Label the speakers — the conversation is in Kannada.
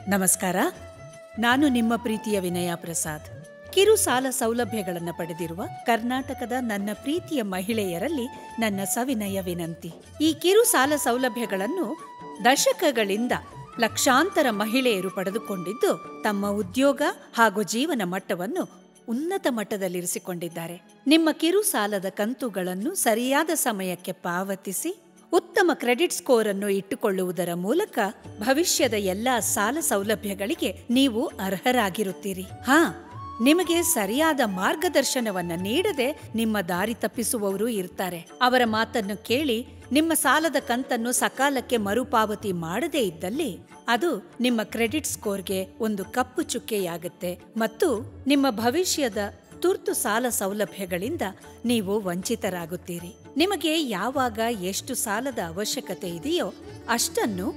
Speaker 1: ನಮಸ್ಕಾರ. ನಾನು ನಿಮ್ಮ ಪ್ರೀತಿಯ ವಿನಯ ಪ್ರಸಾದ್. ಕಿರು ಸಾಲ ಸೌಲಭ್ಯಗಳನ್ನು ಪಡೆದಿರುವ ಕರ್ನಾಟಕದ ನನ್ನ ಪ್ರೀತಿಯ ಮಹಿಳೆಯರಲ್ಲಿ ನನ್ನ ಸವಿನಯ ವಿನಂತಿ. ಈ ಕಿರು ಸಾಲ ಸೌಲಭ್ಯಗಳನ್ನು ದಶಕಗಳಿಂದ ಲಕ್ಷಾಂತರ ಮಹಿಳೆಯರು ಪಡೆದುಕೊಂಡಿದ್ದು ತಮ್ಮ ಉದ್ಯೋಗ ಹಾಗೂ ಜೀವನ ಮಟ್ಟವನ್ನು ಉನ್ನತ ಮಟ್ಟದಲ್ಲಿರಿಸಿಕೊಂಡಿದ್ದಾರೆ. ನಿಮ್ಮ ಕಿರು ಸಾಲದ ಕಂತುಗಳನ್ನು ಸರಿಯಾದ ಸಮಯಕ್ಕೆ ಪಾವತಿಸಿ ಉತ್ತಮ ಕ್ರೆಡಿಟ್ ಸ್ಕೋರ್ ಅನ್ನು ಇಟ್ಟುಕೊಳ್ಳುವುದರ ಮೂಲಕ ಭವಿಷ್ಯದ ಎಲ್ಲಾ ಸಾಲ ಸೌಲಭ್ಯಗಳಿಗೆ ನೀವು ಅರ್ಹರಾಗಿರುತ್ತೀರಿ. ನಿಮಗೆ ಸರಿಯಾದ ಮಾರ್ಗದರ್ಶನವನ್ನ ನೀಡದೆ ನಿಮ್ಮ ದಾರಿ ತಪ್ಪಿಸುವವರು ಇರ್ತಾರೆ. ಅವರ ಮಾತನ್ನು ಕೇಳಿ ನಿಮ್ಮ ಸಾಲದ ಕಂತನ್ನು ಸಕಾಲಕ್ಕೆ ಮರುಪಾವತಿ ಮಾಡದೇ ಇದ್ದಲ್ಲಿ ಅದು ನಿಮ್ಮ ಕ್ರೆಡಿಟ್ ಸ್ಕೋರ್ಗೆ ಒಂದು ಕಪ್ಪು ಚುಕ್ಕೆಯಾಗುತ್ತೆ ಮತ್ತು ನಿಮ್ಮ ಭವಿಷ್ಯದ ತುರ್ತು ಸಾಲ ಸೌಲಭ್ಯಗಳಿಂದ ನೀವು ವಂಚಿತರಾಗುತ್ತೀರಿ. ನಿಮಗೆ ಯಾವಾಗ ಎಷ್ಟು ಸಾಲದ ಅವಶ್ಯಕತೆ ಇದೆಯೋ ಅಷ್ಟನ್ನು